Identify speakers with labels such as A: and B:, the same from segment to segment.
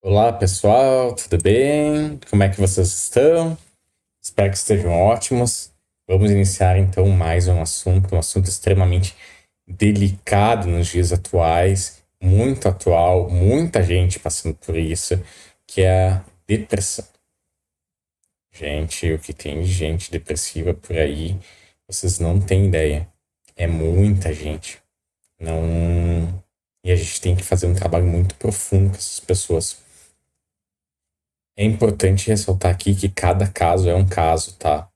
A: Olá, pessoal, tudo bem? Como é que vocês estão? Espero que estejam ótimos. Vamos iniciar então mais um assunto extremamente delicado nos dias atuais, muito atual, muita gente passando por isso, que é a depressão. Gente, o que tem de gente depressiva por aí, vocês não têm ideia. É muita gente. Não. E a gente tem que fazer um trabalho muito profundo com essas pessoas. É importante ressaltar aqui que cada caso é um caso, tá?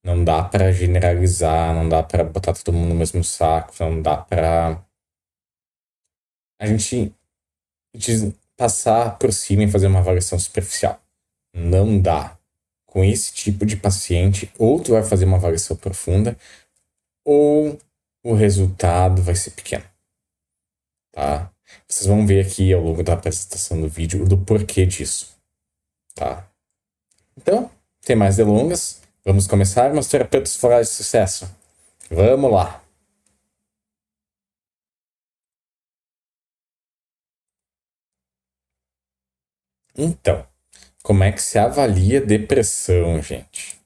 A: Não dá pra generalizar, não dá pra botar todo mundo no mesmo saco, não dá pra a gente passar por cima e fazer uma avaliação superficial. Não dá. Com esse tipo de paciente, ou tu vai fazer uma avaliação profunda, ou o resultado vai ser pequeno, tá? Vocês vão ver aqui ao longo da apresentação do vídeo do porquê disso, tá? Então, sem mais delongas, vamos começar meus terapeutas florais de sucesso. Vamos lá. Então, como é que se avalia depressão, gente?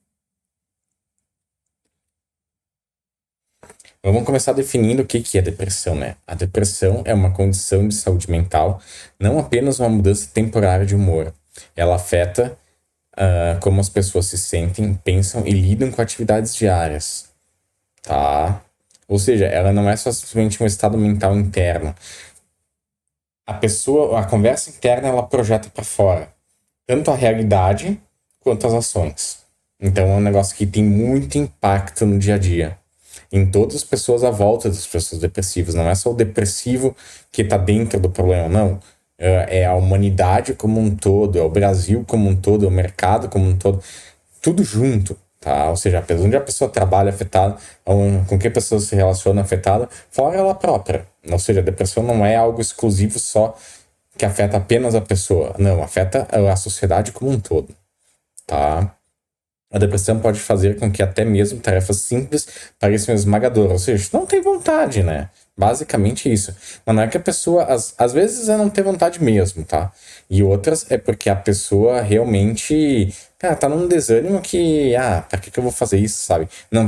A: Vamos começar definindo o que é depressão, né? A depressão é uma condição de saúde mental, não apenas uma mudança temporária de humor. Ela afeta como as pessoas se sentem, pensam e lidam com atividades diárias, tá? Ou seja, ela não é só simplesmente um estado mental interno. A pessoa, a conversa interna, ela projeta para fora, tanto a realidade quanto as ações. Então é um negócio que tem muito impacto no dia a dia. Em todas as pessoas à volta das pessoas depressivas. Não é só o depressivo que está dentro do problema, não. É a humanidade como um todo, é o Brasil como um todo, é o mercado como um todo. Tudo junto, tá? Ou seja, onde a pessoa trabalha afetada, com que a pessoa se relaciona afetada, fora ela própria. Ou seja, a depressão não é algo exclusivo só que afeta apenas a pessoa. Não, afeta a sociedade como um todo, tá? A depressão pode fazer com que até mesmo tarefas simples pareçam esmagadoras. Ou seja, tu não tem vontade, né? Basicamente isso. Mas não é que a pessoa, às vezes, é não ter vontade mesmo, tá? E outras é porque a pessoa realmente, cara, tá num desânimo que, pra que eu vou fazer isso, sabe? Não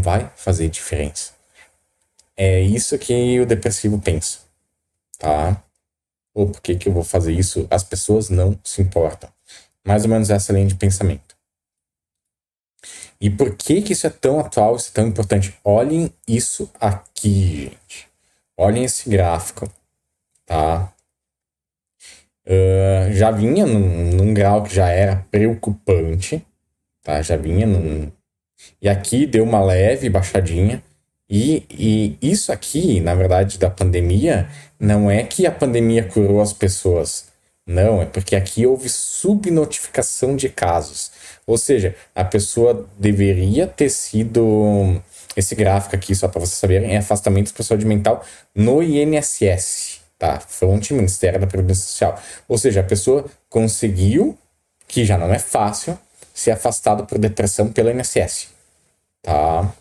A: vai fazer diferença. É isso que o depressivo pensa, tá? Ou por que eu vou fazer isso? As pessoas não se importam. Mais ou menos essa linha de pensamento. E por que isso é tão atual, isso é tão importante? Olhem isso aqui, gente. Olhem esse gráfico, tá? Já vinha num grau que já era preocupante, tá? Já vinha num... E aqui deu uma leve baixadinha. E isso aqui, na verdade, da pandemia, não é que a pandemia curou as pessoas. Não, é porque aqui houve subnotificação de casos. Ou seja, a pessoa deveria ter sido. Esse gráfico aqui, só para vocês saberem, é afastamento de saúde mental no INSS, tá? Fonte Ministério da Previdência Social. Ou seja, a pessoa conseguiu, que já não é fácil, ser afastado por depressão pelo INSS, tá?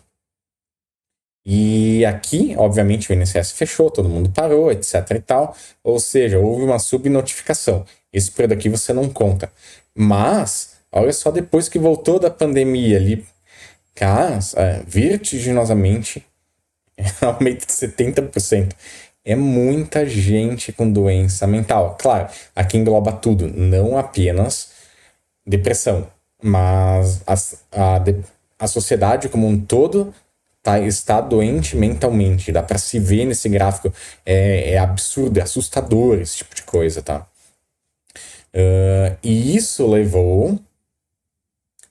A: E aqui, obviamente, o INSS fechou, todo mundo parou, etc e tal. Ou seja, houve uma subnotificação. Esse período aqui você não conta. Mas, olha só, depois que voltou da pandemia ali, cara, vertiginosamente, aumento de 70%. É muita gente com doença mental. Claro, aqui engloba tudo, não apenas depressão, mas a sociedade como um todo está doente mentalmente. Dá para se ver nesse gráfico. É absurdo, é assustador esse tipo de coisa, tá? E isso levou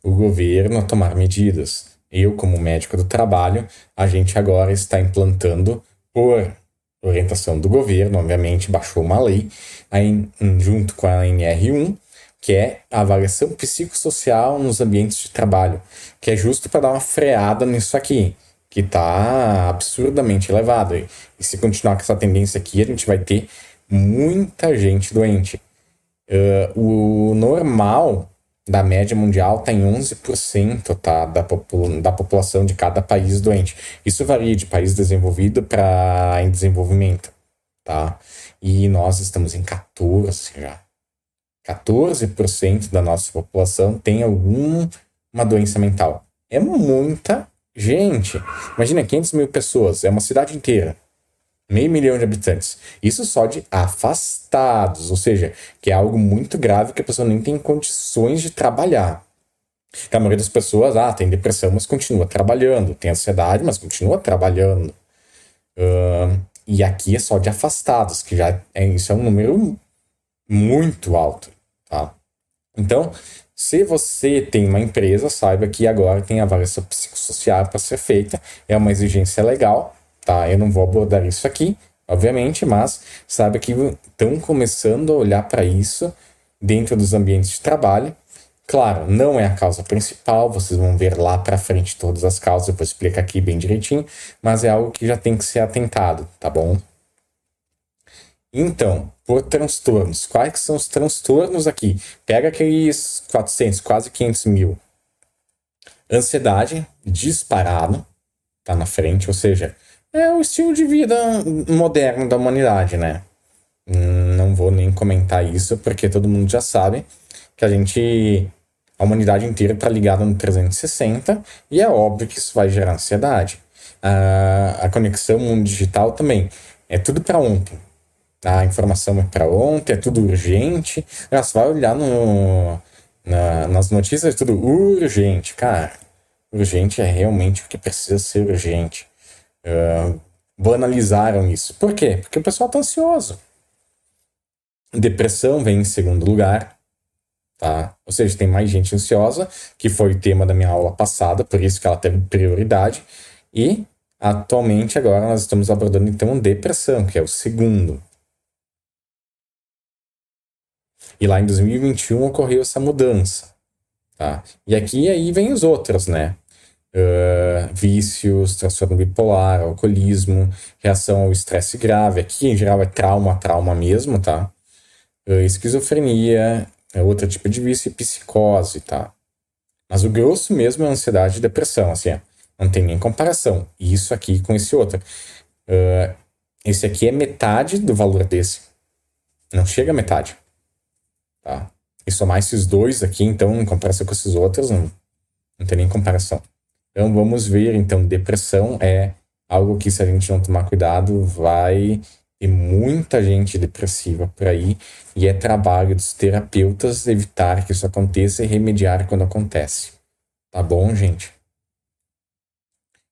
A: o governo a tomar medidas. Eu, como médico do trabalho, a gente agora está implantando, por orientação do governo, obviamente, baixou uma lei, aí, junto com a NR1, que é a avaliação psicossocial nos ambientes de trabalho, que é justo para dar uma freada nisso aqui, que está absurdamente elevado. E se continuar com essa tendência aqui, a gente vai ter muita gente doente. O normal da média mundial está em 11%, tá, da população de cada país doente. Isso varia de país desenvolvido para em desenvolvimento, tá? E nós estamos em 14 já. 14% da nossa população tem alguma doença mental. É muita gente. Imagina, 500 mil pessoas, é uma cidade inteira. 500 mil de habitantes. Isso só de afastados, ou seja, que é algo muito grave que a pessoa nem tem condições de trabalhar. A maioria das pessoas, tem depressão, mas continua trabalhando. Tem ansiedade, mas continua trabalhando. E aqui é só de afastados, que já isso é um número muito alto, tá? Então, se você tem uma empresa, saiba que agora tem a avaliação psicossocial para ser feita. É uma exigência legal, tá? Eu não vou abordar isso aqui, obviamente, mas saiba que estão começando a olhar para isso dentro dos ambientes de trabalho. Claro, não é a causa principal, vocês vão ver lá para frente todas as causas, eu vou explicar aqui bem direitinho, mas é algo que já tem que ser atentado, tá bom? Então, por transtornos, quais que são os transtornos aqui? Pega aqueles 400, quase 500 mil. Ansiedade, disparado, tá na frente, ou seja, é o estilo de vida moderno da humanidade, né? Não vou nem comentar isso, porque todo mundo já sabe que a humanidade inteira está ligada no 360 e é óbvio que isso vai gerar ansiedade. A conexão mundo digital também. É tudo para ontem. A informação é para ontem, é tudo urgente. Você vai olhar nas notícias, é tudo urgente. Cara, urgente é realmente o que precisa ser urgente. Banalizaram isso. Por quê? Porque o pessoal está ansioso. Depressão vem em segundo lugar. Tá? Ou seja, tem mais gente ansiosa, que foi o tema da minha aula passada, por isso que ela teve prioridade. E, atualmente, agora nós estamos abordando, então, depressão, que é o segundo. E lá em 2021 ocorreu essa mudança. Tá? E aqui aí vem os outros, né? Vícios, transtorno bipolar, alcoolismo, reação ao estresse grave. Aqui, em geral, é trauma mesmo, tá? Esquizofrenia, é outro tipo de vício e psicose, tá? Mas o grosso mesmo é ansiedade e depressão, assim, não tem nem comparação. Isso aqui com esse outro. Esse aqui é metade do valor desse. Não chega a metade. Tá? E somar esses dois aqui, então, em comparação com esses outros, não tem nem comparação. Então, vamos ver, então, depressão é algo que, se a gente não tomar cuidado, vai ter muita gente depressiva por aí, e é trabalho dos terapeutas evitar que isso aconteça e remediar quando acontece. Tá bom, gente?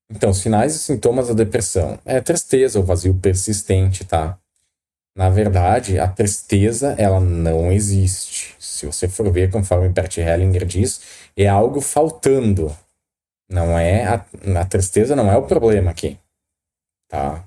A: Então, sinais e sintomas da depressão. É tristeza, o vazio persistente, tá? Na verdade, a tristeza, ela não existe. Se você for ver, conforme Bert Hellinger diz, é algo faltando. Não é a tristeza não é o problema aqui, tá?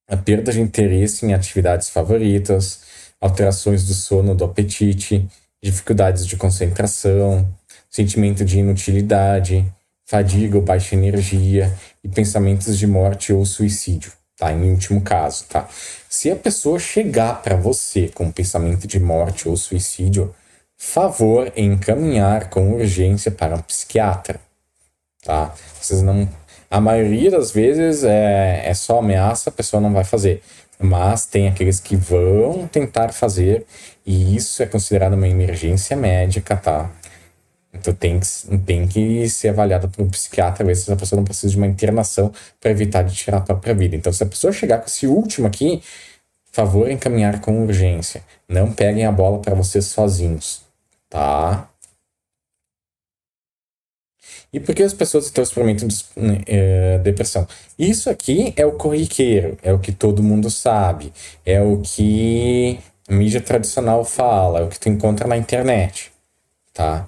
A: A perda de interesse em atividades favoritas, alterações do sono, do apetite, dificuldades de concentração, sentimento de inutilidade, fadiga ou baixa energia e pensamentos de morte ou suicídio, tá? Em último caso, tá? Se a pessoa chegar para você com um pensamento de morte ou suicídio, favor em encaminhar com urgência para um psiquiatra, tá? Vocês não... A maioria das vezes é só ameaça, a pessoa não vai fazer. Mas tem aqueles que vão tentar fazer, e isso é considerado uma emergência médica, tá? Então tem que ser avaliado por um psiquiatra, ver se a pessoa não precisa de uma internação para evitar de tirar a própria vida. Então, se a pessoa chegar com esse último aqui, favor encaminhar com urgência. Não peguem a bola para vocês sozinhos, tá? E por que as pessoas estão experimentando depressão? Isso aqui é o corriqueiro, é o que todo mundo sabe, é o que a mídia tradicional fala, é o que tu encontra na internet, tá?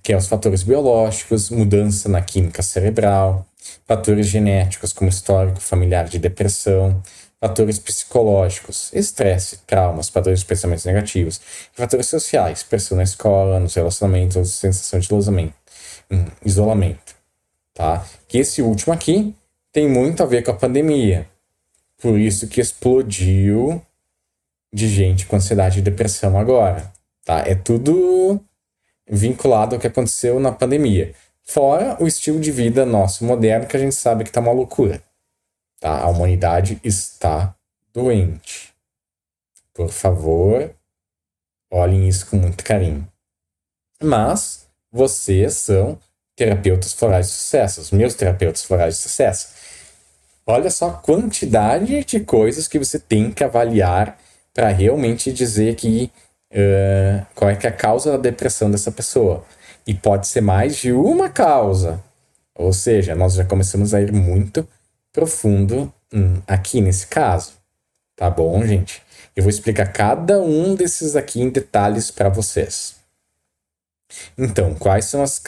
A: Que é os fatores biológicos, mudança na química cerebral, fatores genéticos como histórico familiar de depressão, fatores psicológicos, estresse, traumas, padrões de pensamentos negativos, e fatores sociais, pressão na escola, nos relacionamentos, sensação de isolamento, tá? Que esse último aqui tem muito a ver com a pandemia, por isso que explodiu de gente com ansiedade e depressão agora, tá? É tudo vinculado ao que aconteceu na pandemia. Fora o estilo de vida nosso moderno, que a gente sabe que tá uma loucura. Tá? A humanidade está doente. Por favor, Olhem isso com muito carinho. Mas vocês são terapeutas florais de sucesso, meus terapeutas florais de sucesso. Olha só a quantidade de coisas que você tem que avaliar para realmente dizer qual é que é a causa da depressão dessa pessoa. E pode ser mais de uma causa. Ou seja, nós já começamos a ir muito profundo aqui nesse caso. Tá bom, gente? Eu vou explicar cada um desses aqui em detalhes para vocês. Então, quais são as...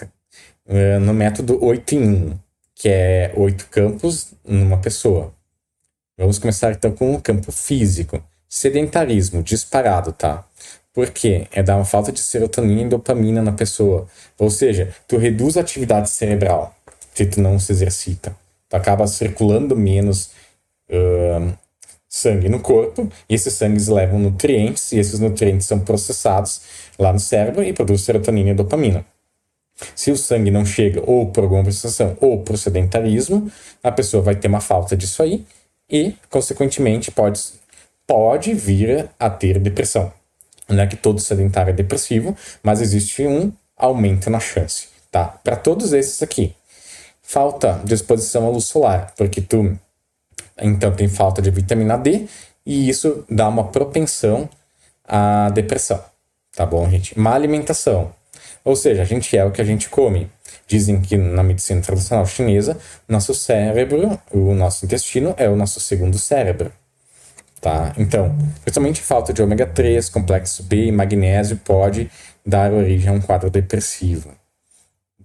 A: no método 8 em 1, que é 8 campos numa pessoa. Vamos começar então com o campo físico. Sedentarismo, disparado, tá? Por quê? É dar uma falta de serotonina e dopamina na pessoa. Ou seja, tu reduz a atividade cerebral se tu não se exercita. Tu acaba circulando menos sangue no corpo, e esses sangues levam nutrientes, e esses nutrientes são processados lá no cérebro e produzem serotonina e dopamina. Se o sangue não chega, ou por alguma prestação, ou por sedentarismo, a pessoa vai ter uma falta disso aí, e, consequentemente, pode vir a ter depressão. Não é que todo sedentário é depressivo, mas existe um aumento na chance, tá? Para todos esses aqui. Falta de exposição à luz solar, porque tu então tem falta de vitamina D e isso dá uma propensão à depressão, tá bom, gente? Má alimentação, ou seja, a gente é o que a gente come. Dizem que na medicina tradicional chinesa, nosso cérebro, o nosso intestino é o nosso segundo cérebro, tá? Então, principalmente falta de ômega 3, complexo B e magnésio pode dar origem a um quadro depressivo.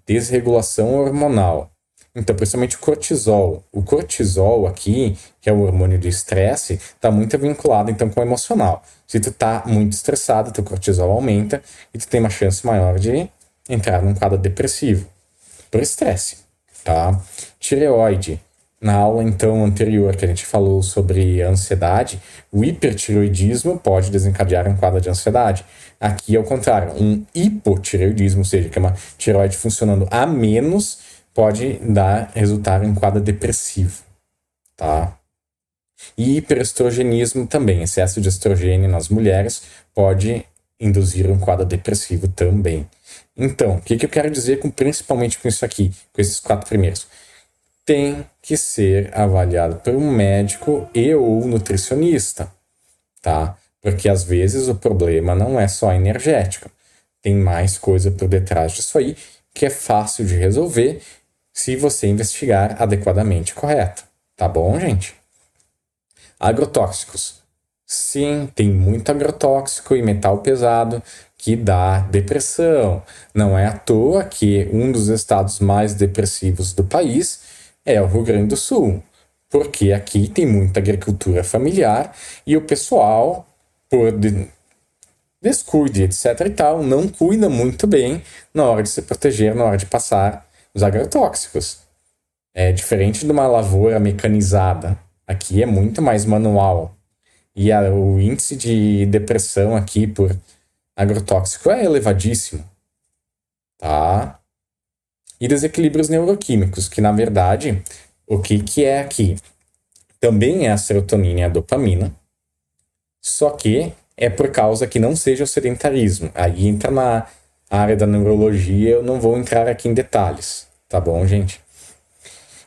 A: Desregulação hormonal. Então, principalmente o cortisol. O cortisol aqui, que é o hormônio do estresse, está muito vinculado então com o emocional. Se tu tá muito estressado, teu cortisol aumenta e tu tem uma chance maior de entrar num quadro depressivo por estresse, tá? Tireoide. Na aula então anterior que a gente falou sobre ansiedade, o hipertireoidismo pode desencadear um quadro de ansiedade. Aqui é o contrário, um hipotireoidismo, ou seja, que é uma tireoide funcionando a menos, pode resultar em um quadro depressivo, tá? E hiperestrogenismo também, excesso de estrogênio nas mulheres pode induzir um quadro depressivo também. Então, o que eu quero dizer principalmente com isso aqui, com esses 4 primeiros? Tem que ser avaliado por um médico e ou nutricionista, tá? Porque às vezes o problema não é só energético, tem mais coisa por detrás disso aí que é fácil de resolver se você investigar adequadamente, correto. Tá bom, gente? Agrotóxicos. Sim, tem muito agrotóxico e metal pesado que dá depressão. Não é à toa que um dos estados mais depressivos do país é o Rio Grande do Sul, porque aqui tem muita agricultura familiar e o pessoal, por descuide, etc e tal, não cuida muito bem na hora de se proteger, na hora de passar os agrotóxicos. É diferente de uma lavoura mecanizada. Aqui é muito mais manual. E o índice de depressão aqui por agrotóxico é elevadíssimo. Tá? E desequilíbrios neuroquímicos, que na verdade, o que é aqui? Também é a serotonina e a dopamina, só que é por causa que não seja o sedentarismo. Aí entra na área da neurologia, eu não vou entrar aqui em detalhes, tá bom, gente?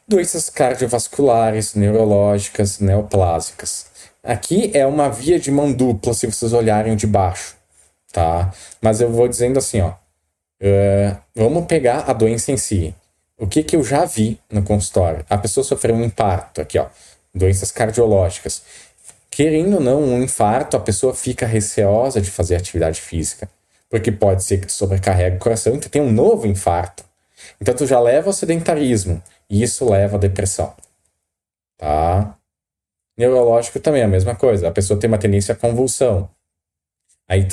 A: Doenças cardiovasculares, neurológicas, neoplásicas. Aqui é uma via de mão dupla, se vocês olharem de baixo, tá? Mas eu vou dizendo assim, ó. Vamos pegar a doença em si. O que eu já vi no consultório? A pessoa sofreu um infarto, aqui, ó. Doenças cardiológicas. Querendo ou não, um infarto, a pessoa fica receosa de fazer atividade física. Porque pode ser que tu sobrecarregue o coração e tu tenha um novo infarto. Então tu já leva ao sedentarismo. E isso leva à depressão. Tá? Neurológico também é a mesma coisa. A pessoa tem uma tendência à convulsão. Aí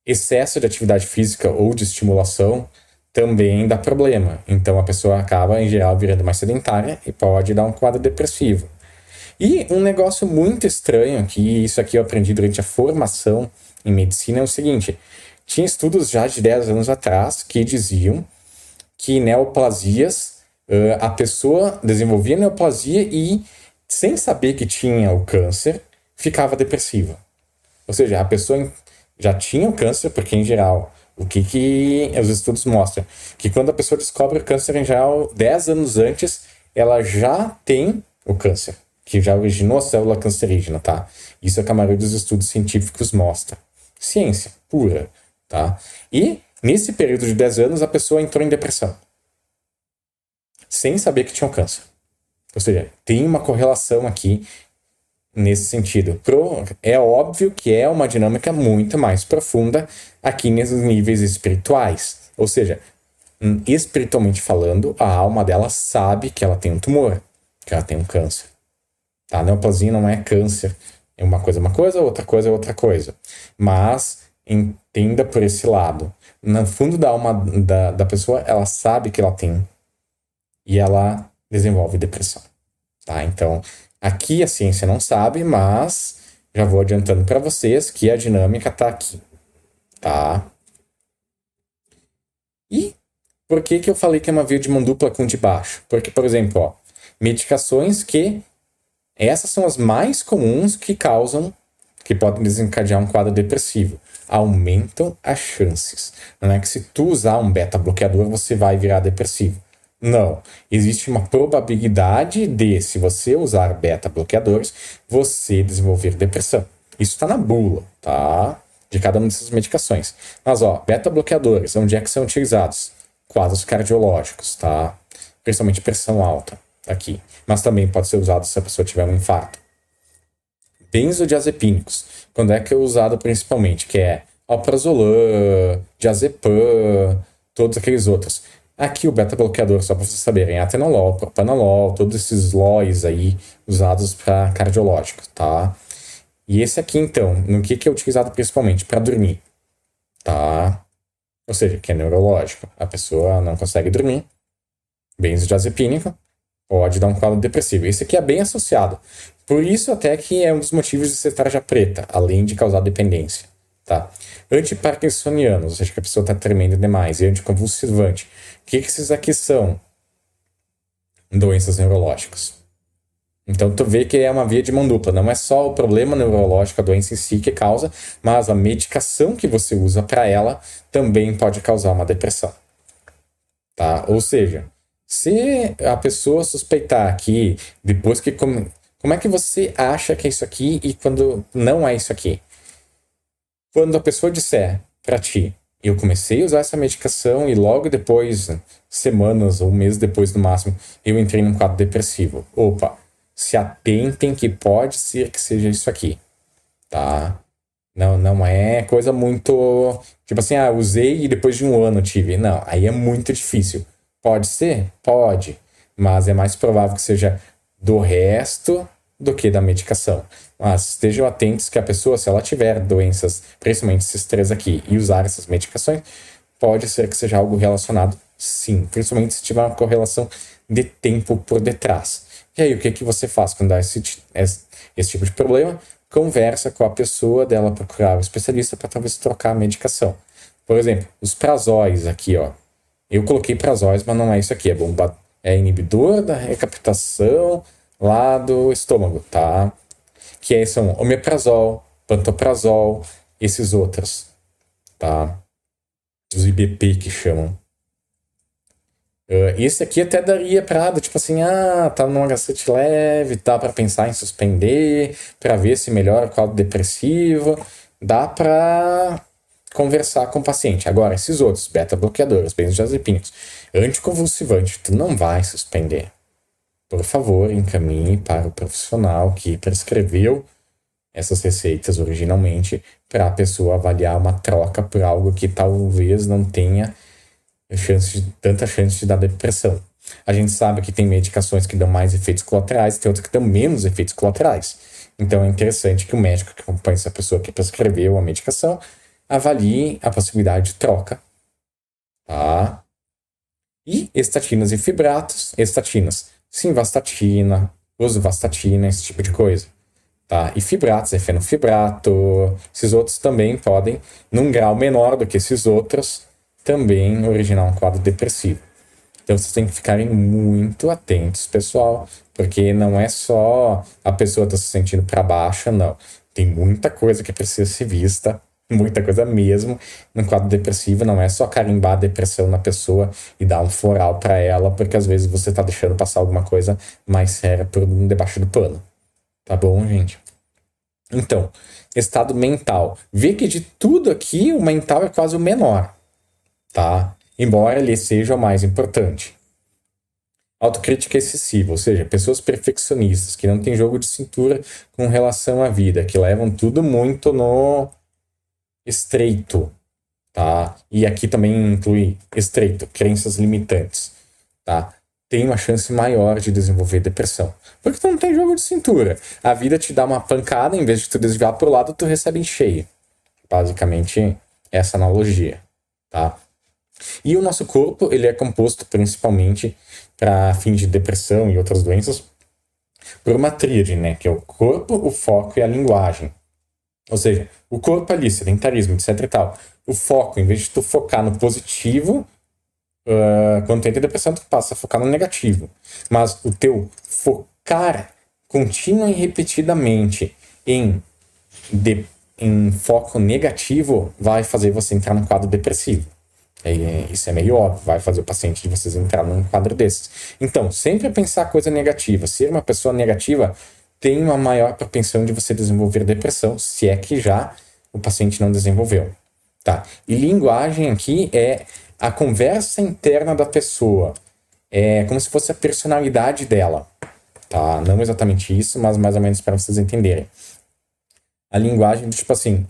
A: excesso de atividade física ou de estimulação também dá problema. Então a pessoa acaba, em geral, virando mais sedentária e pode dar um quadro depressivo. E um negócio muito estranho, que isso aqui eu aprendi durante a formação em medicina, é o seguinte: tinha estudos já de 10 anos atrás que diziam que neoplasias, a pessoa desenvolvia neoplasia e, sem saber que tinha o câncer, ficava depressiva. Ou seja, a pessoa já tinham câncer, porque em geral, o que os estudos mostram? Que quando a pessoa descobre o câncer, em geral, 10 anos antes, ela já tem o câncer, que já originou a célula cancerígena, tá? Isso é o que a maioria dos estudos científicos mostra. Ciência pura, tá? E nesse período de 10 anos, a pessoa entrou em depressão, sem saber que tinha o câncer. Ou seja, tem uma correlação aqui nesse sentido. É óbvio que é uma dinâmica muito mais profunda aqui nesses níveis espirituais. Ou seja, espiritualmente falando, a alma dela sabe que ela tem um tumor, que ela tem um câncer. Tá? A neoplasia não é câncer. É uma coisa, outra coisa é outra coisa. Mas entenda por esse lado. No fundo da alma da pessoa, ela sabe que ela tem e ela desenvolve depressão. Tá? Então, aqui a ciência não sabe, mas já vou adiantando para vocês que a dinâmica está aqui. Tá? E por que eu falei que é uma via de mão dupla com de baixo? Porque, por exemplo, ó, medicações que essas são as mais comuns que podem desencadear um quadro depressivo. Aumentam as chances. Não é que se tu usar um beta-bloqueador você vai virar depressivo. Não. Existe uma probabilidade de, se você usar beta-bloqueadores, você desenvolver depressão. Isso está na bula, tá? De cada uma dessas medicações. Mas, ó, beta-bloqueadores, onde é que são utilizados? Quadros cardiológicos, tá? Principalmente pressão alta, aqui. Mas também pode ser usado se a pessoa tiver um infarto. Benzodiazepínicos, quando é que é usado principalmente? Que é alprazolam, diazepam, todos aqueles outros. Aqui o beta-bloqueador, só para vocês saberem, atenolol, propanolol, todos esses LOIs aí usados para cardiológico, tá? E esse aqui, então, no que é utilizado principalmente? Para dormir, tá? Ou seja, que é neurológico. A pessoa não consegue dormir. Benzodiazepínico pode dar um quadro depressivo. Esse aqui é bem associado. Por isso até que é um dos motivos de ser tarja preta, além de causar dependência. Tá? Antiparkinsonianos, ou seja, que a pessoa está tremendo demais, e anticonvulsivante. O que esses aqui são? Doenças neurológicas. Então tu vê que é uma via de mão dupla. Não é só o problema neurológico, a doença em si que causa, mas a medicação que você usa para ela também pode causar uma depressão. Tá? Ou seja, se a pessoa suspeitar que depois que... Como é que você acha que é isso aqui e quando não é isso aqui? Quando a pessoa disser para ti, eu comecei a usar essa medicação e logo depois, semanas ou meses depois no máximo, eu entrei num quadro depressivo. Opa, se atentem que pode ser que seja isso aqui, tá? Não é coisa muito... Tipo assim, usei e depois de um ano tive. Não, aí é muito difícil. Pode ser? Pode. Mas é mais provável que seja do resto do que da medicação. Mas estejam atentos que a pessoa, se ela tiver doenças, principalmente esses três aqui, e usar essas medicações, pode ser que seja algo relacionado, sim. Principalmente se tiver uma correlação de tempo por detrás. E aí, o que você faz quando dá esse tipo de problema? Conversa com a pessoa dela procurar o especialista para talvez trocar a medicação. Por exemplo, os prazóis aqui, ó. Eu coloquei prazóis, mas não é isso aqui. É inibidor da recaptação lá do estômago, tá? Que são omeprazol, pantoprazol, esses outros, tá? Os IBP que chamam. Esse aqui até daria pra, tipo assim, tá numa gastrite leve, dá pra pensar em suspender, pra ver se melhora o quadro depressivo, dá pra conversar com o paciente. Agora, esses outros, beta-bloqueadores, benzodiazepínicos, anticonvulsivante, tu não vai suspender. Por favor, encaminhe para o profissional que prescreveu essas receitas originalmente para a pessoa avaliar uma troca por algo que talvez não tenha tanta chance de dar depressão. A gente sabe que tem medicações que dão mais efeitos colaterais e tem outras que dão menos efeitos colaterais. Então é interessante que o médico que acompanha essa pessoa que prescreveu a medicação avalie a possibilidade de troca. Tá? E estatinas e fibratos. Estatinas, simvastatina, rosuvastatina, esse tipo de coisa. Tá? E fibratos, fenofibrato, esses outros também podem, num grau menor do que esses outros, também originar um quadro depressivo. Então vocês têm que ficarem muito atentos, pessoal, porque não é só a pessoa estar se sentindo para baixo, não. Tem muita coisa que precisa ser vista muita coisa mesmo. No quadro depressivo não é só carimbar a depressão na pessoa e dar um floral para ela, porque às vezes você tá deixando passar alguma coisa mais séria por debaixo do pano. Tá bom, gente? Então, estado mental. Vê que de tudo aqui, o mental é quase o menor, tá? Embora ele seja o mais importante. Autocrítica excessiva, ou seja, pessoas perfeccionistas, que não têm jogo de cintura com relação à vida, que levam tudo muito no estreito, tá? E aqui também inclui estreito, crenças limitantes, tá? Tem uma chance maior de desenvolver depressão. Porque tu não tem jogo de cintura. A vida te dá uma pancada, em vez de tu desviar pro lado, tu recebe em cheio. Basicamente, essa analogia, tá? E o nosso corpo, ele é composto principalmente para fins de depressão e outras doenças por uma tríade, né? Que é o corpo, o foco e a linguagem. Ou seja, o corpo ali, sedentarismo, etc e tal. O foco, em vez de tu focar no positivo, quando tu entra em depressão, tu passa a focar no negativo. Mas o teu focar contínua e repetidamente em foco negativo vai fazer você entrar num quadro depressivo. Isso é meio óbvio, vai fazer o paciente de vocês entrar num quadro desses. Então, sempre pensar coisa negativa. Ser uma pessoa negativa tem uma maior propensão de você desenvolver depressão, se é que já o paciente não desenvolveu. Tá? E linguagem aqui é a conversa interna da pessoa. É como se fosse a personalidade dela. Tá? Não exatamente isso, mas mais ou menos para vocês entenderem. A linguagem do tipo assim,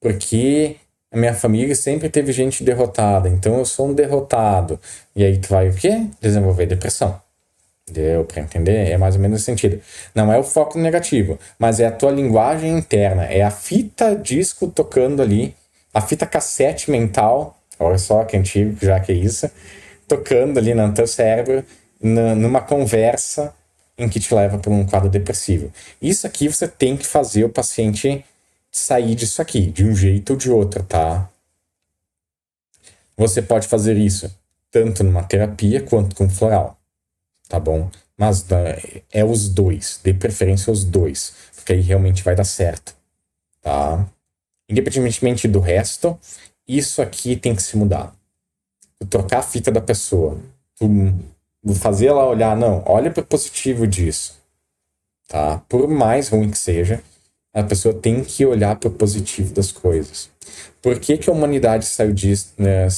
A: porque a minha família sempre teve gente derrotada, então eu sou um derrotado. E aí tu vai o quê? Desenvolver depressão. Deu pra entender? É mais ou menos esse sentido. Não é o foco negativo, mas é a tua linguagem interna. É a fita disco tocando ali, a fita cassete mental, olha só que antigo, já que é isso, tocando ali no teu cérebro, numa conversa em que te leva para um quadro depressivo. Isso aqui você tem que fazer o paciente sair disso aqui, de um jeito ou de outro, tá? Você pode fazer isso tanto numa terapia quanto com floral, tá bom? Mas é os dois, de preferência os dois, porque aí realmente vai dar certo, tá? Independentemente do resto, isso aqui tem que se mudar. Tu trocar a fita da pessoa, tu fazer ela olhar, não, olha para o positivo disso, tá? Por mais ruim que seja, a pessoa tem que olhar para o positivo das coisas. Por que que a humanidade saiu disso, né,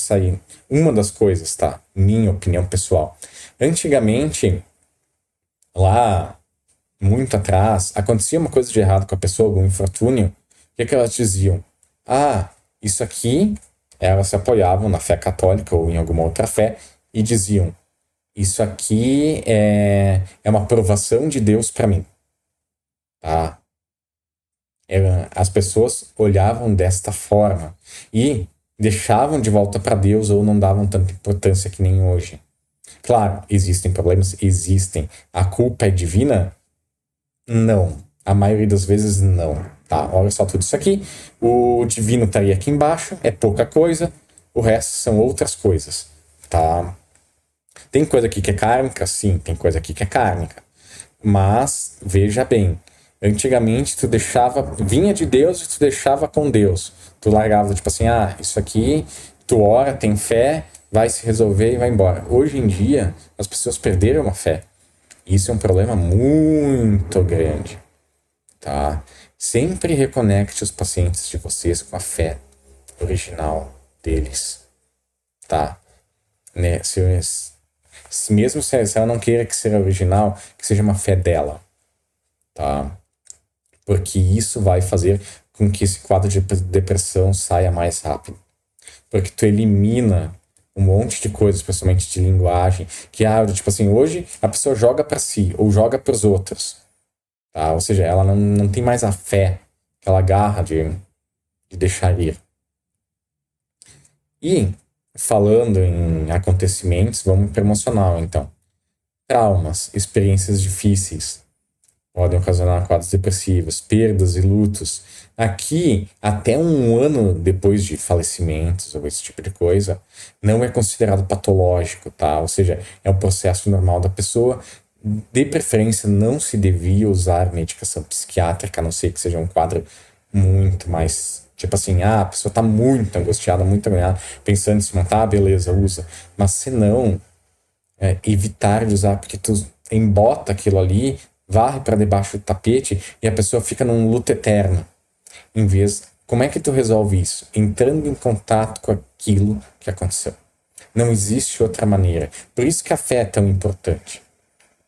A: uma das coisas, tá? Minha opinião pessoal. Antigamente, lá, muito atrás, acontecia uma coisa de errado com a pessoa, algum infortúnio, o que que elas diziam? Isso aqui, elas se apoiavam na fé católica ou em alguma outra fé e diziam, isso aqui é uma aprovação de Deus para mim, tá? As pessoas olhavam desta forma e deixavam de volta para Deus ou não davam tanta importância que nem hoje. Claro, existem problemas, existem. A culpa é divina? Não. A maioria das vezes não. Tá, olha só tudo isso aqui. O divino estaria aqui embaixo, é pouca coisa. O resto são outras coisas, tá? Tem coisa aqui que é kármica? Sim, tem coisa aqui que é kármica. Mas, veja bem, antigamente tu deixava, vinha de Deus e tu deixava com Deus. Tu largava, tipo assim, isso aqui, tu ora, tem fé, vai se resolver e vai embora. Hoje em dia, as pessoas perderam a fé. Isso é um problema muito grande, tá? Sempre reconecte os pacientes de vocês com a fé original deles, tá? Né? Mesmo se ela não queira que seja original, que seja uma fé dela, tá? Porque isso vai fazer com que esse quadro de depressão saia mais rápido. Porque tu elimina um monte de coisas, especialmente de linguagem, que tipo assim, hoje a pessoa joga para si ou joga para os outros, tá? Ou seja, ela não tem mais a fé, aquela garra de deixar ir. E falando em acontecimentos, vamos para emocional, então. Traumas, experiências difíceis podem ocasionar quadros depressivos, perdas e lutos. Aqui, até um ano depois de falecimentos ou esse tipo de coisa, não é considerado patológico, tá? Ou seja, é um processo normal da pessoa. De preferência, não se devia usar medicação psiquiátrica, a não ser que seja um quadro muito mais Tipo assim, a pessoa tá muito angustiada, muito agoniada, pensando em se matar, beleza, usa. Mas se não, evitar de usar, porque tu embota aquilo ali, varre para debaixo do tapete e a pessoa fica num luto eterno. Em vez, como é que tu resolve isso? Entrando em contato com aquilo que aconteceu. Não existe outra maneira. Por isso que a fé é tão importante.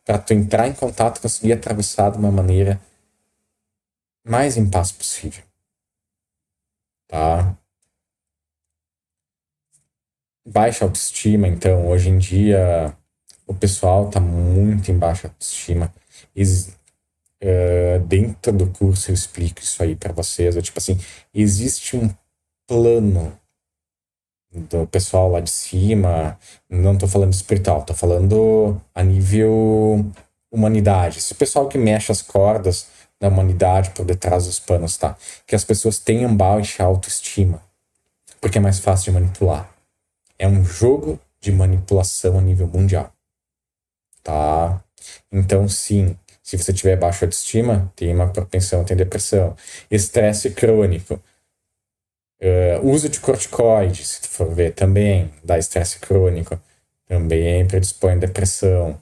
A: Para tu entrar em contato e conseguir atravessar de uma maneira mais em paz possível. Tá? Baixa autoestima, então, hoje em dia o pessoal tá muito em baixa autoestima. Dentro do curso eu explico isso aí para vocês. Tipo assim, existe um plano do pessoal lá de cima, não tô falando espiritual, tô falando a nível humanidade. Esse pessoal que mexe as cordas da humanidade por detrás dos panos, tá? Que as pessoas tenham baixa autoestima, porque é mais fácil de manipular. É um jogo de manipulação a nível mundial, tá? Então, sim, se você tiver baixa autoestima, tem uma propensão a ter depressão. Estresse crônico. Uso de corticoide, se tu for ver, também dá estresse crônico. Também predispõe a depressão.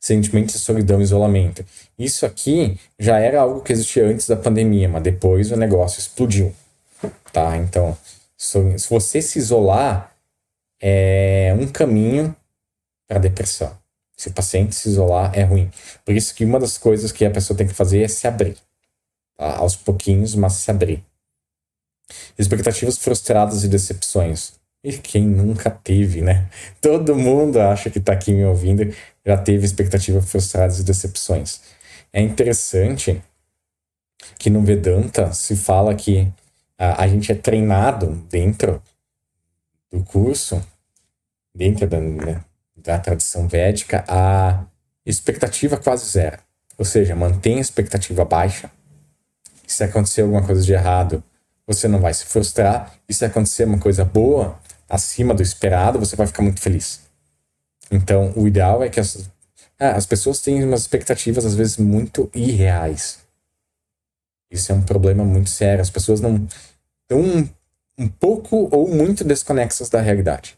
A: Sentimento de solidão e isolamento. Isso aqui já era algo que existia antes da pandemia, mas depois o negócio explodiu, tá? Então, se você se isolar, é um caminho para depressão. Se o paciente se isolar, é ruim. Por isso que uma das coisas que a pessoa tem que fazer é se abrir. Tá? Aos pouquinhos, mas se abrir. Expectativas frustradas e decepções. E quem nunca teve, né? Todo mundo acha que tá aqui me ouvindo já teve expectativas frustradas e decepções. É interessante que no Vedanta se fala que a gente é treinado dentro do curso, dentro da tradição védica, a expectativa quase zero. Ou seja, mantém a expectativa baixa. Se acontecer alguma coisa de errado, você não vai se frustrar. E se acontecer uma coisa boa, acima do esperado, você vai ficar muito feliz. Então, o ideal é que as pessoas têm umas expectativas, às vezes, muito irreais. Isso é um problema muito sério. As pessoas não estão um pouco ou muito desconexas da realidade.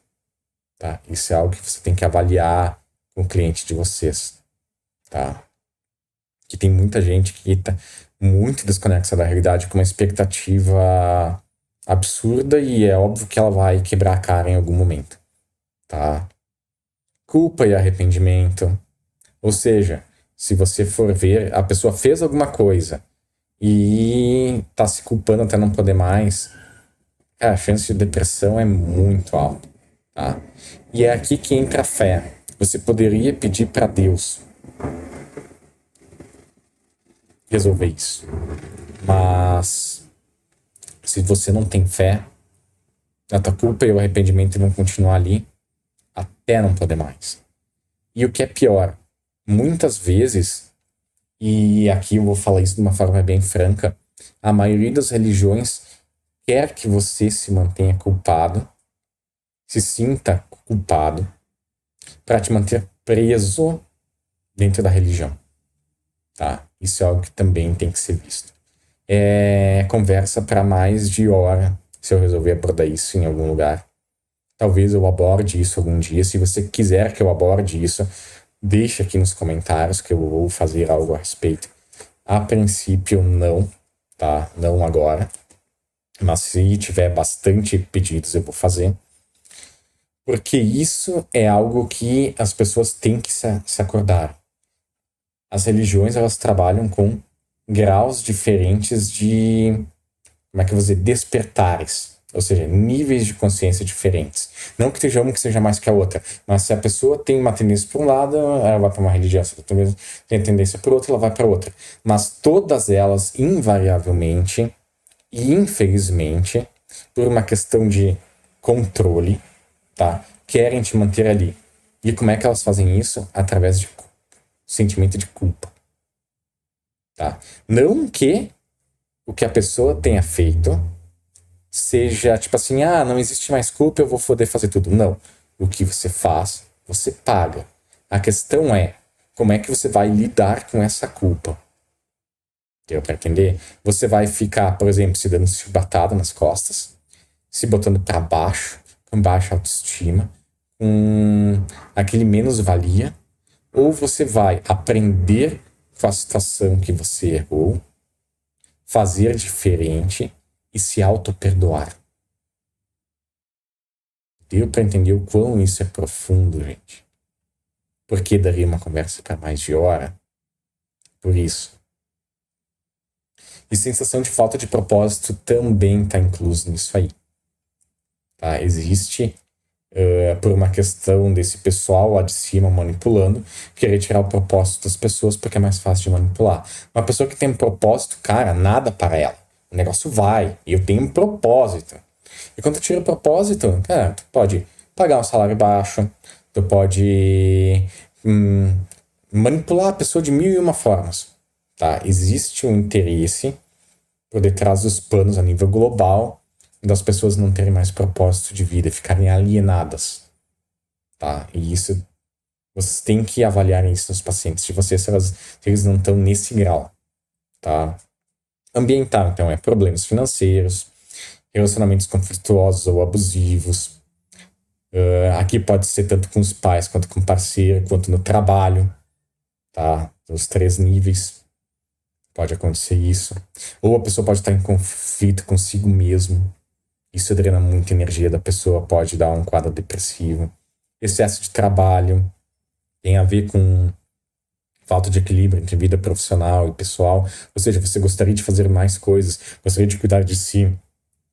A: Tá? Isso é algo que você tem que avaliar com o cliente de vocês. Tá? Que tem muita gente que está muito desconexa da realidade com uma expectativa absurda e é óbvio que ela vai quebrar a cara em algum momento. Tá? Culpa e arrependimento. Ou seja, se você for ver, a pessoa fez alguma coisa e tá se culpando até não poder mais, a chance de depressão é muito alta, tá? E é aqui que entra a fé. Você poderia pedir para Deus resolver isso. Mas se você não tem fé, a tua culpa e o arrependimento vão continuar ali até não poder mais. E o que é pior, muitas vezes, e aqui eu vou falar isso de uma forma bem franca, a maioria das religiões quer que você se mantenha culpado, se sinta culpado, para te manter preso dentro da religião. Tá? Isso é algo que também tem que ser visto. É conversa para mais de hora, se eu resolver abordar isso em algum lugar. Talvez eu aborde isso algum dia. Se você quiser que eu aborde isso, deixa aqui nos comentários que eu vou fazer algo a respeito. A princípio, não, tá? Não agora. Mas se tiver bastante pedidos, eu vou fazer. Porque isso é algo que as pessoas têm que se acordar. As religiões, elas trabalham com graus diferentes de, como é que eu vou dizer, despertares. Ou seja, níveis de consciência diferentes. Não que seja uma que seja mais que a outra, mas se a pessoa tem uma tendência para um lado, ela vai para uma religião. Se ela tem tendência para outra, ela vai para outra. Mas todas elas, invariavelmente e infelizmente, por uma questão de controle, tá? Querem te manter ali. E como é que elas fazem isso? Através de sentimento de culpa. Tá? Não que o que a pessoa tenha feito seja tipo assim, não existe mais culpa, eu vou poder fazer tudo. Não. O que você faz, você paga. A questão é, como é que você vai lidar com essa culpa? Deu para entender? Você vai ficar, por exemplo, se dando chibatada nas costas, se botando para baixo, com baixa autoestima, com aquele menos-valia, ou você vai aprender com a situação que você errou, fazer diferente e se auto-perdoar. Deu para entender o quão isso é profundo, gente? Porque daria uma conversa para mais de hora? Por isso. E sensação de falta de propósito também está incluso nisso aí. Tá? Existe, por uma questão desse pessoal lá de cima manipulando, querer tirar o propósito das pessoas porque é mais fácil de manipular. Uma pessoa que tem um propósito, cara, nada para ela. O negócio vai. E eu tenho um propósito. E quando tu tira o propósito, cara, tu pode pagar um salário baixo, tu pode manipular a pessoa de mil e uma formas. Tá? Existe um interesse por detrás dos panos a nível global das pessoas não terem mais propósito de vida, ficarem alienadas. Tá? E isso, vocês têm que avaliar isso nos pacientes de vocês, se eles não estão nesse grau. Tá? Ambiental, então, é problemas financeiros, relacionamentos conflituosos ou abusivos. Aqui pode ser tanto com os pais, quanto com o parceiro, quanto no trabalho. Tá? Os 3 níveis. Pode acontecer isso. Ou a pessoa pode estar em conflito consigo mesmo. Isso drena muita energia da pessoa, pode dar um quadro depressivo. Excesso de trabalho tem a ver com falta de equilíbrio entre vida profissional e pessoal. Ou seja, você gostaria de fazer mais coisas, gostaria de cuidar de si,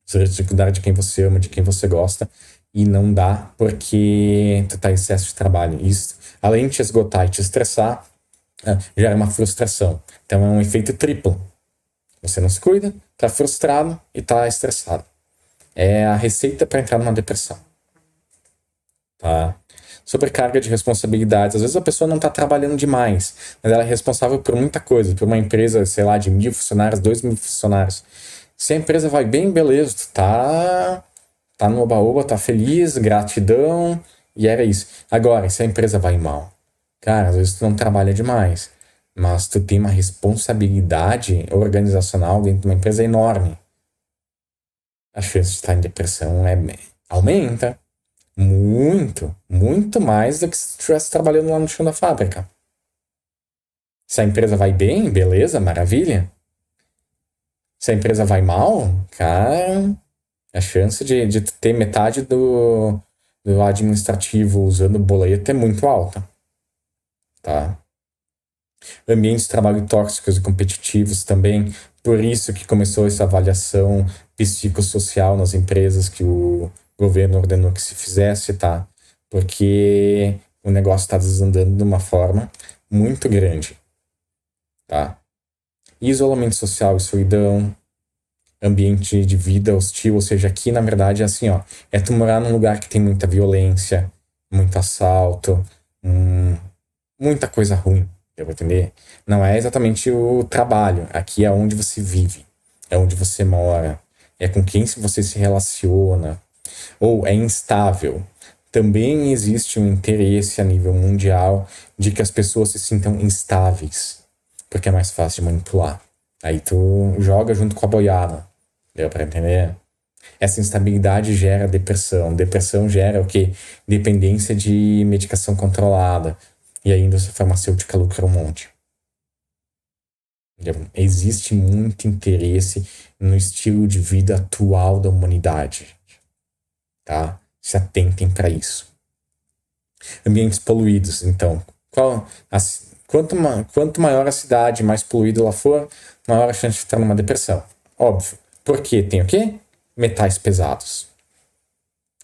A: gostaria de cuidar de quem você ama, de quem você gosta, e não dá porque tu tá em excesso de trabalho. Isso, além de te esgotar e te estressar, gera uma frustração. Então é um efeito triplo. Você não se cuida, tá frustrado e tá estressado. É a receita para entrar numa depressão. Tá? Sobrecarga de responsabilidades. Às vezes a pessoa não está trabalhando demais, mas ela é responsável por muita coisa. Por uma empresa, sei lá, de 1.000 funcionários, 2.000 funcionários. Se a empresa vai bem, beleza, tu tá no oba-oba, tá feliz, gratidão, e era isso. Agora, se a empresa vai mal, cara, às vezes tu não trabalha demais, mas tu tem uma responsabilidade organizacional dentro de uma empresa enorme. A chance de estar em depressão aumenta muito, muito mais do que se tu estivesse trabalhando lá no chão da fábrica. Se a empresa vai bem, beleza, maravilha. Se a empresa vai mal, cara, a chance de ter metade do administrativo usando boleto é muito alta. Tá? Ambientes de trabalho tóxicos e competitivos também. Por isso que começou essa avaliação psicossocial nas empresas que o governo ordenou que se fizesse, tá? Porque o negócio está desandando de uma forma muito grande, tá? Isolamento social e solidão, ambiente de vida hostil, ou seja, aqui na verdade é assim, ó, é tu morar num lugar que tem muita violência, muito assalto, muita coisa ruim, deu pra entender? Não é exatamente o trabalho, aqui é onde você vive, é onde você mora, é com quem você se relaciona, ou é instável. Também existe um interesse a nível mundial de que as pessoas se sintam instáveis, porque é mais fácil de manipular. Aí tu joga junto com a boiada, deu pra entender? Essa instabilidade gera depressão. Depressão gera o quê? Dependência de medicação controlada. E a indústria farmacêutica lucra um monte. Existe muito interesse no estilo de vida atual da humanidade. Tá? Se atentem para isso. Ambientes poluídos, então. Quanto maior a cidade, mais poluída ela for, maior a chance de estar numa depressão. Óbvio. Porque tem o quê? Metais pesados.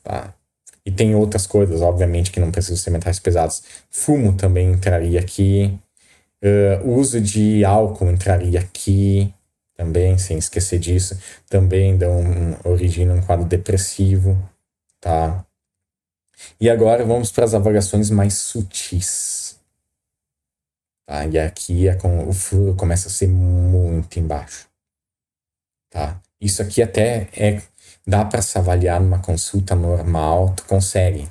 A: Tá? E tem outras coisas, obviamente, que não precisam ser metais pesados. Fumo também entraria aqui. Uso de álcool entraria aqui também, sem esquecer disso. Também originam um quadro depressivo. Tá? E agora vamos para as avaliações mais sutis. Tá? E aqui o furo começa a ser muito embaixo. Tá? Isso aqui até dá para se avaliar numa consulta normal, tu consegue.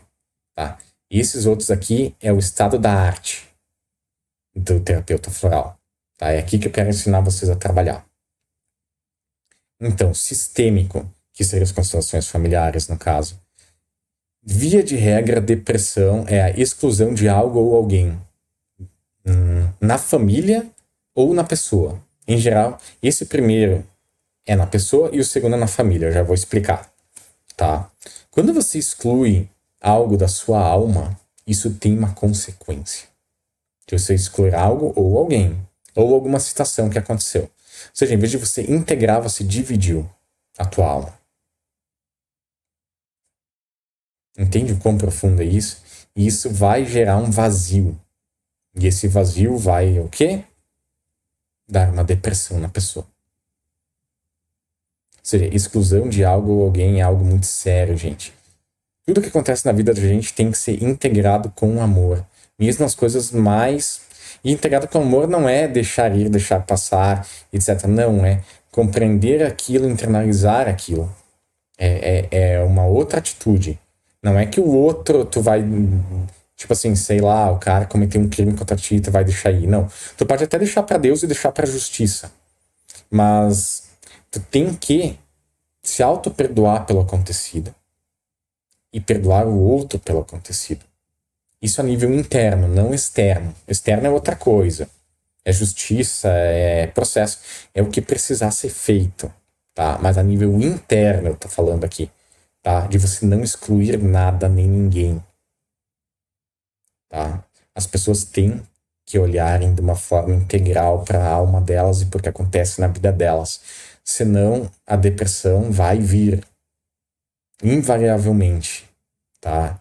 A: Tá? E esses outros aqui é o estado da arte do terapeuta floral. Tá? É aqui que eu quero ensinar vocês a trabalhar. Então, sistêmico, que seriam as constelações familiares, no caso. Via de regra, depressão é a exclusão de algo ou alguém na família ou na pessoa. Em geral, esse primeiro é na pessoa e o segundo é na família. Eu já vou explicar, tá? Quando você exclui algo da sua alma, isso tem uma consequência. De você excluir algo ou alguém, ou alguma situação que aconteceu. Ou seja, em vez de você integrar, você dividiu a tua alma. Entende o quão profundo é isso? E isso vai gerar um vazio. E esse vazio vai o quê? Dar uma depressão na pessoa. Ou seja, exclusão de algo ou alguém é algo muito sério, gente. Tudo que acontece na vida da gente tem que ser integrado com amor. Mesmo as coisas mais. E integrado com amor não é deixar ir, deixar passar, etc. Não, é compreender aquilo, internalizar aquilo. É uma outra atitude. Não é que o outro tu vai. Tipo assim, sei lá, o cara cometeu um crime contra ti e tu vai deixar ir. Não. Tu pode até deixar pra Deus e deixar pra justiça. Mas tu tem que se auto-perdoar pelo acontecido e perdoar o outro pelo acontecido. Isso a nível interno, não externo. Externo é outra coisa. É justiça, é processo. É o que precisar ser feito, tá? Mas a nível interno eu tô falando aqui, tá? De você não excluir nada nem ninguém, tá? As pessoas têm que olharem de uma forma integral para a alma delas e porque acontece na vida delas. Senão a depressão vai vir invariavelmente, tá?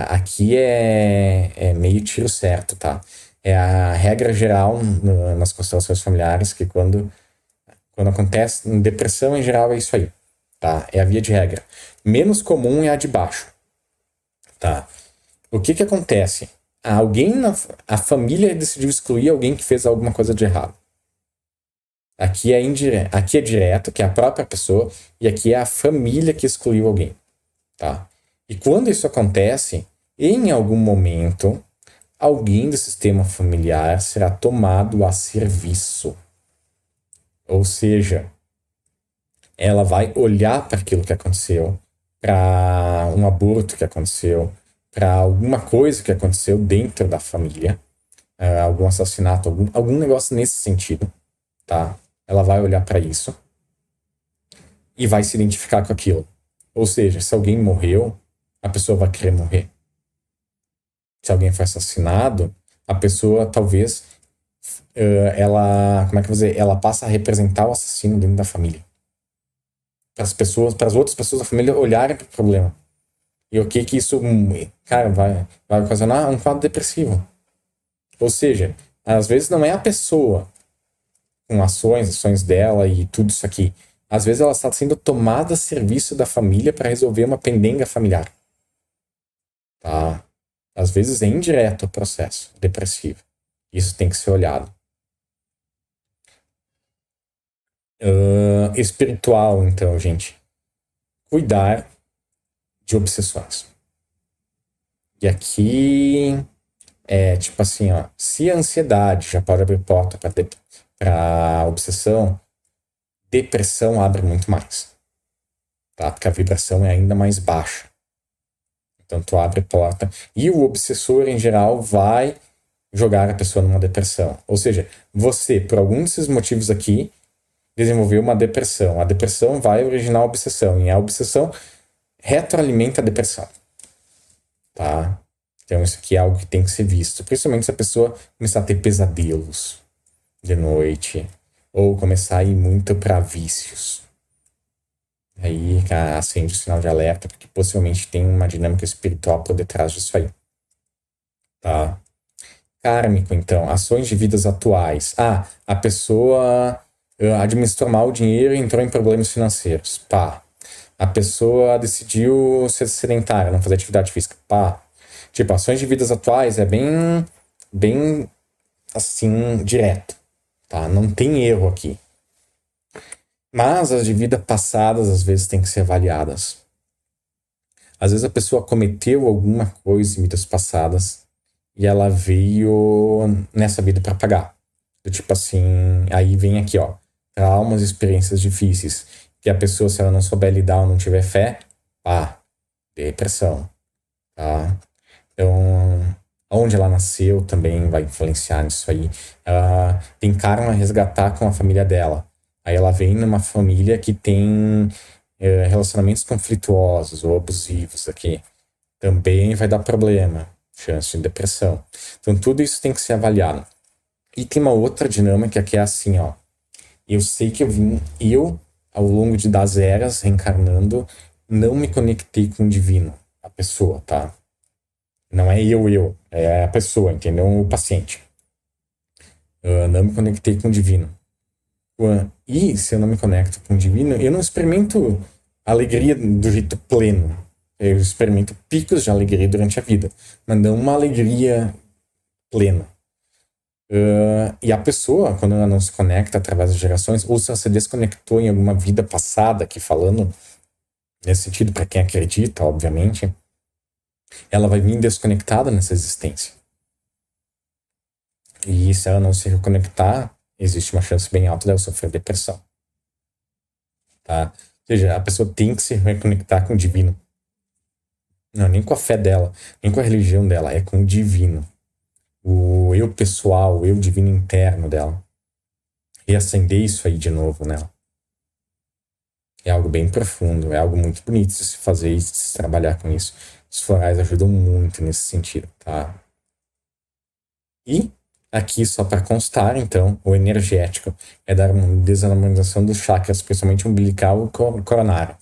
A: Aqui é meio tiro certo, tá? É a regra geral nas constelações familiares que quando acontece depressão em geral é isso aí, tá? É a via de regra. Menos comum é a de baixo, tá? O que acontece? A família decidiu excluir alguém que fez alguma coisa de errado. Aqui é indireto, aqui é direto, que é a própria pessoa, e aqui é a família que excluiu alguém, tá? E quando isso acontece, em algum momento, alguém do sistema familiar será tomado a serviço. Ou seja, ela vai olhar para aquilo que aconteceu, para um aborto que aconteceu, para alguma coisa que aconteceu dentro da família, algum assassinato, algum negócio nesse sentido, tá? Ela vai olhar para isso e vai se identificar com aquilo. Ou seja, se alguém morreu, a pessoa vai querer morrer. Se alguém foi assassinado, a pessoa talvez ela, como é que eu vou dizer, ela passa a representar o assassino dentro da família. Para as pessoas, para as outras pessoas da família olharem para o problema. E o que isso, cara, vai ocasionar um quadro depressivo. Ou seja, às vezes não é a pessoa com ações dela e tudo isso aqui. Às vezes ela está sendo tomada a serviço da família para resolver uma pendenga familiar. Tá? Às vezes é indireto o processo depressivo. Isso tem que ser olhado. Espiritual, então, gente. Cuidar de obsessões. E aqui é tipo assim, ó. Se a ansiedade já pode abrir porta para obsessão, depressão abre muito mais. Tá? Porque a vibração é ainda mais baixa. Então tu abre porta. E o obsessor, em geral, vai jogar a pessoa numa depressão. Ou seja, você, por algum desses motivos aqui, desenvolveu uma depressão. A depressão vai originar a obsessão. E a obsessão retroalimenta a depressão. Tá? Então isso aqui é algo que tem que ser visto. Principalmente se a pessoa começar a ter pesadelos de noite. Ou começar a ir muito para vícios. Aí acende o sinal de alerta, porque possivelmente tem uma dinâmica espiritual por detrás disso aí. Tá? Kármico, então, ações de vidas atuais. A pessoa administrou mal o dinheiro e entrou em problemas financeiros. Pá. A pessoa decidiu ser sedentária, não fazer atividade física. Pá. Tipo, ações de vidas atuais é bem assim, direto. Tá? Não tem erro aqui. Mas as de vida passadas, às vezes, têm que ser avaliadas. Às vezes a pessoa cometeu alguma coisa em vidas passadas e ela veio nessa vida para pagar. Do tipo assim, aí vem aqui, ó, traumas e experiências difíceis. Que a pessoa, se ela não souber lidar ou não tiver fé, depressão, tá? Então, onde ela nasceu também vai influenciar nisso aí. Ela tem karma a resgatar com a família dela. Aí ela vem numa família que tem relacionamentos conflituosos ou abusivos aqui. Também vai dar problema, chance de depressão. Então, tudo isso tem que ser avaliado. E tem uma outra dinâmica que é assim, ó. Eu sei que ao longo das eras, reencarnando, não me conectei com o divino, a pessoa, tá? Não é eu, é a pessoa, entendeu? O paciente. Eu não me conectei com o divino. E se eu não me conecto com o divino, eu não experimento alegria do jeito pleno. Eu experimento picos de alegria durante a vida, mas não uma alegria plena. E a pessoa, quando ela não se conecta através das gerações, ou se ela se desconectou em alguma vida passada, aqui falando nesse sentido, para quem acredita, obviamente, ela vai vir desconectada nessa existência. E se ela não se reconectar, existe uma chance bem alta dela sofrer depressão. Tá? Ou seja, a pessoa tem que se reconectar com o divino. Não, nem com a fé dela, nem com a religião dela, é com o divino. O eu pessoal, o eu divino interno dela. E acender isso aí de novo nela. É algo bem profundo, é algo muito bonito de se fazer e de se trabalhar com isso. Os florais ajudam muito nesse sentido, tá? E aqui, só para constar, então, o energético é dar uma desarmonização dos chakras, principalmente umbilical e coronário.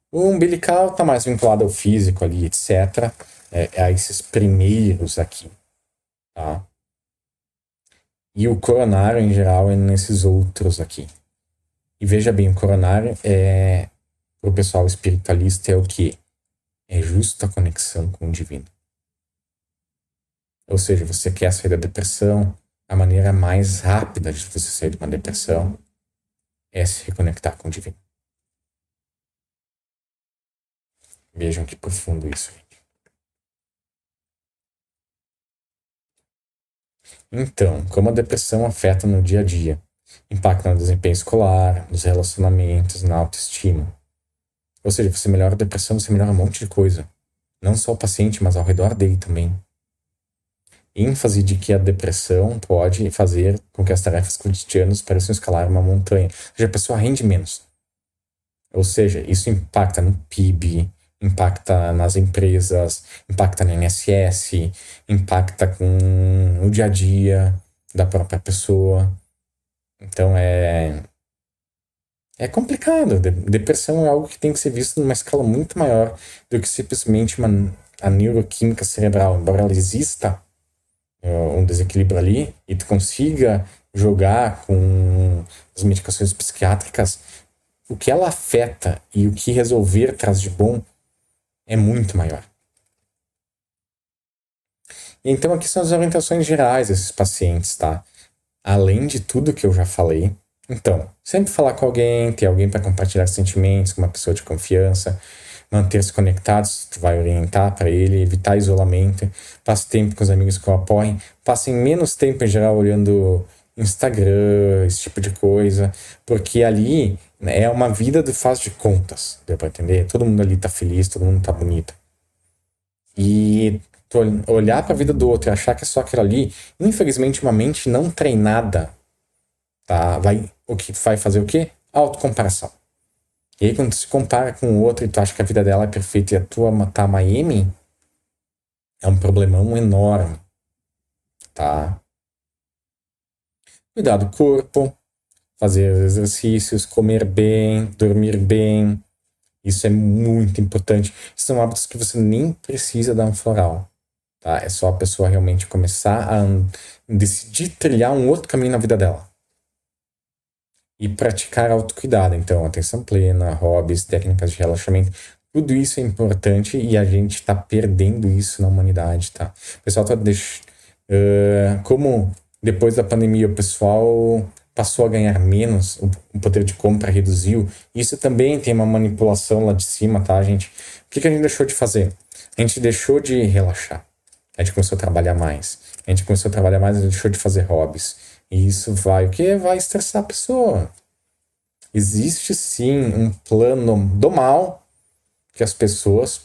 A: O umbilical está mais vinculado ao físico ali, etc. A esses primeiros aqui, tá? E o coronário, em geral, é nesses outros aqui. E veja bem, o coronário para o pessoal espiritualista é o quê? É justa a conexão com o divino. Ou seja, você quer sair da depressão, a maneira mais rápida de você sair de uma depressão é se reconectar com o divino. Vejam que profundo isso, gente. Então, como a depressão afeta no dia a dia? Impacta no desempenho escolar, nos relacionamentos, na autoestima. Ou seja, você melhora a depressão, você melhora um monte de coisa. Não só o paciente, mas ao redor dele também. ênfase de que a depressão pode fazer com que as tarefas cotidianas pareçam escalar uma montanha. Ou seja, a pessoa rende menos. Ou seja, isso impacta no PIB, impacta nas empresas, impacta no INSS, impacta com o dia a dia da própria pessoa. Então é complicado. Depressão é algo que tem que ser visto numa escala muito maior do que simplesmente a neuroquímica cerebral. Embora ela exista, um desequilíbrio ali, e tu consiga jogar com as medicações psiquiátricas, o que ela afeta e o que resolver traz de bom é muito maior. Então aqui são as orientações gerais desses pacientes, tá? Além de tudo que eu já falei. Então, sempre falar com alguém, ter alguém para compartilhar sentimentos, com uma pessoa de confiança, manter-se conectados, tu vai orientar para ele, evitar isolamento, passe tempo com os amigos que o apoiem, passem menos tempo em geral olhando Instagram, esse tipo de coisa, porque ali é uma vida do faz de contas, deu para entender? Todo mundo ali tá feliz, todo mundo tá bonito. E tu olhar para a vida do outro e achar que é só aquilo ali, infelizmente uma mente não treinada, tá? O que vai fazer o quê? Autocomparação. E aí, quando tu se compara com o outro e tu acha que a vida dela é perfeita e a tua tá Miami, é um problemão enorme, tá? Cuidar do corpo, fazer exercícios, comer bem, dormir bem. Isso é muito importante. São hábitos que você nem precisa dar um floral, tá? É só a pessoa realmente começar a decidir trilhar um outro caminho na vida dela. E praticar autocuidado, então, atenção plena, hobbies, técnicas de relaxamento, tudo isso é importante e a gente tá perdendo isso na humanidade, tá? O pessoal tá como depois da pandemia o pessoal passou a ganhar menos, o poder de compra reduziu, isso também tem uma manipulação lá de cima, tá, gente? O que a gente deixou de fazer? A gente deixou de relaxar. A gente começou a trabalhar mais. A gente deixou de fazer hobbies. E isso vai o quê? Vai estressar a pessoa. Existe sim um plano do mal que as pessoas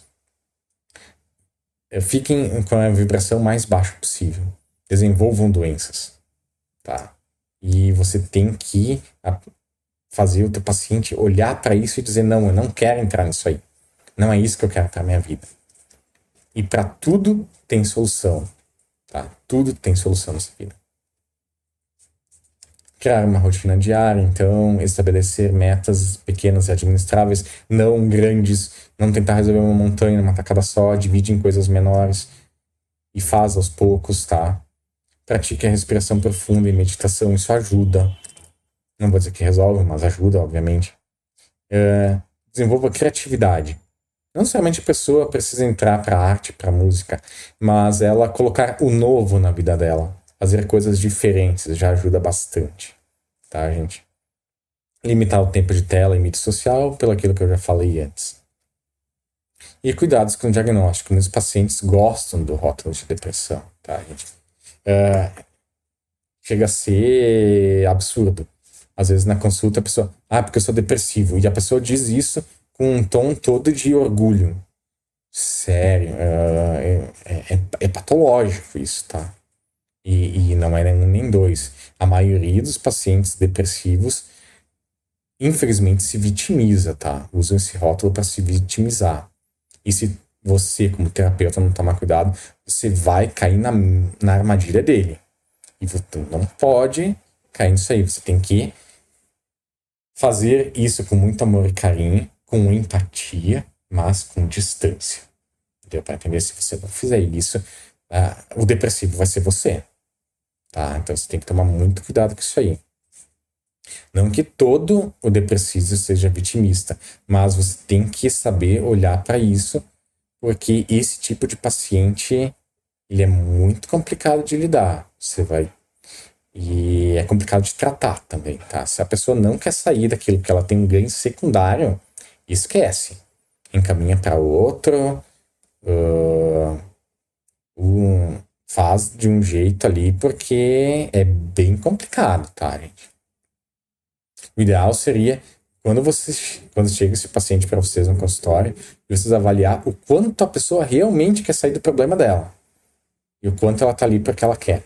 A: fiquem com a vibração mais baixa possível, desenvolvam doenças, tá? E você tem que fazer o teu paciente olhar para isso e dizer, não, eu não quero entrar nisso aí. Não é isso que eu quero para minha vida. E para tudo tem solução, tá? Tudo tem solução nessa vida. Criar uma rotina diária, então, estabelecer metas pequenas e administráveis, não grandes, não tentar resolver uma montanha numa tacada só, divide em coisas menores e faz aos poucos, tá? Pratique a respiração profunda e meditação, isso ajuda. Não vou dizer que resolve, mas ajuda, obviamente. Desenvolva criatividade. Não somente a pessoa precisa entrar para arte, para música, mas ela colocar o novo na vida dela. Fazer coisas diferentes já ajuda bastante, tá, gente? Limitar o tempo de tela e mídia social, pelo aquilo que eu já falei antes. E cuidados com o diagnóstico. Muitos pacientes gostam do rótulo de depressão, tá, gente? Chega a ser absurdo. Às vezes na consulta a pessoa, porque eu sou depressivo. E a pessoa diz isso com um tom todo de orgulho. Sério, é patológico isso, tá? E não é nem um nem dois. A maioria dos pacientes depressivos, infelizmente, se vitimiza, tá? Usam esse rótulo para se vitimizar. E se você, como terapeuta, não tomar cuidado, você vai cair na armadilha dele. E você não pode cair nisso aí. Você tem que fazer isso com muito amor e carinho, com empatia, mas com distância. Deu para entender? Se você não fizer isso, o depressivo vai ser você. Tá? Então você tem que tomar muito cuidado com isso aí. Não que todo o depressivo seja vitimista, mas você tem que saber olhar para isso, porque esse tipo de paciente ele é muito complicado de lidar. E é complicado de tratar também, tá? Se a pessoa não quer sair daquilo que ela tem um ganho secundário, esquece. Encaminha para outro, faz de um jeito ali, porque é bem complicado, tá, gente? O ideal seria, quando chega esse paciente para vocês no consultório, vocês avaliar o quanto a pessoa realmente quer sair do problema dela. E o quanto ela tá ali porque ela quer.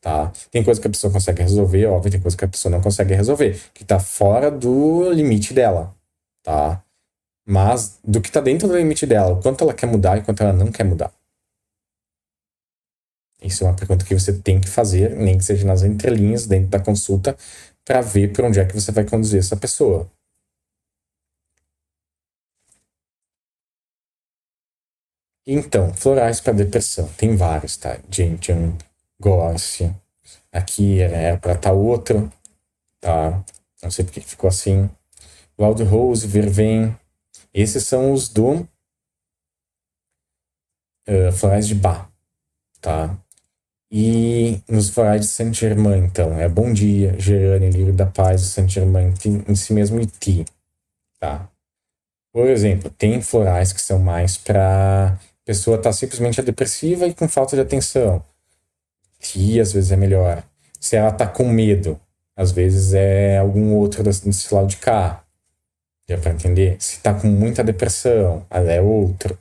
A: Tá? Tem coisa que a pessoa consegue resolver, óbvio, tem coisa que a pessoa não consegue resolver, que tá fora do limite dela, tá? Mas do que tá dentro do limite dela, o quanto ela quer mudar e o quanto ela não quer mudar. Isso é uma pergunta que você tem que fazer, nem que seja nas entrelinhas dentro da consulta, para ver por onde é que você vai conduzir essa pessoa. Então, florais para depressão, tem vários, tá? Gentian, Gorse, aqui era para estar outro, tá? Não sei porque ficou assim. Wild Rose, Vervain, esses são os do florais de Bach, tá? E nos florais de Saint-Germain, então, é Bom Dia, Gerânio, Lírio da Paz, Saint-Germain, em si mesmo e Ti, tá? Por exemplo, tem florais que são mais para pessoa estar simplesmente depressiva e com falta de atenção. Ti às vezes é melhor. Se ela tá com medo, às vezes é algum outro desse lado de cá. Dá para entender? Se tá com muita depressão, ela é outro.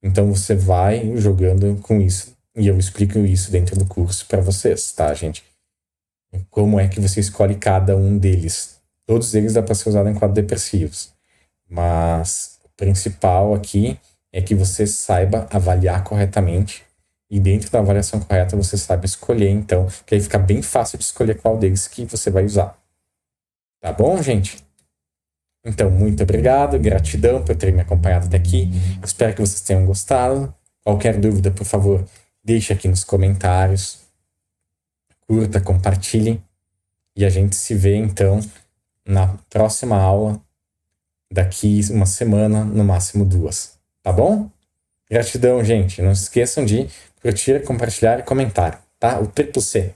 A: Então você vai jogando com isso. E eu explico isso dentro do curso para vocês, tá, gente? Como é que você escolhe cada um deles. Todos eles dá para ser usado em quadros depressivos. Mas o principal aqui é que você saiba avaliar corretamente. E dentro da avaliação correta você sabe escolher, então, que aí fica bem fácil de escolher qual deles que você vai usar. Tá bom, gente? Então, muito obrigado, gratidão por terem me acompanhado até aqui. Espero que vocês tenham gostado. Qualquer dúvida, por favor, deixe aqui nos comentários. Curta, compartilhe. E a gente se vê, então, na próxima aula, daqui uma semana, no máximo 2. Tá bom? Gratidão, gente. Não se esqueçam de curtir, compartilhar e comentar, tá? O triplo C.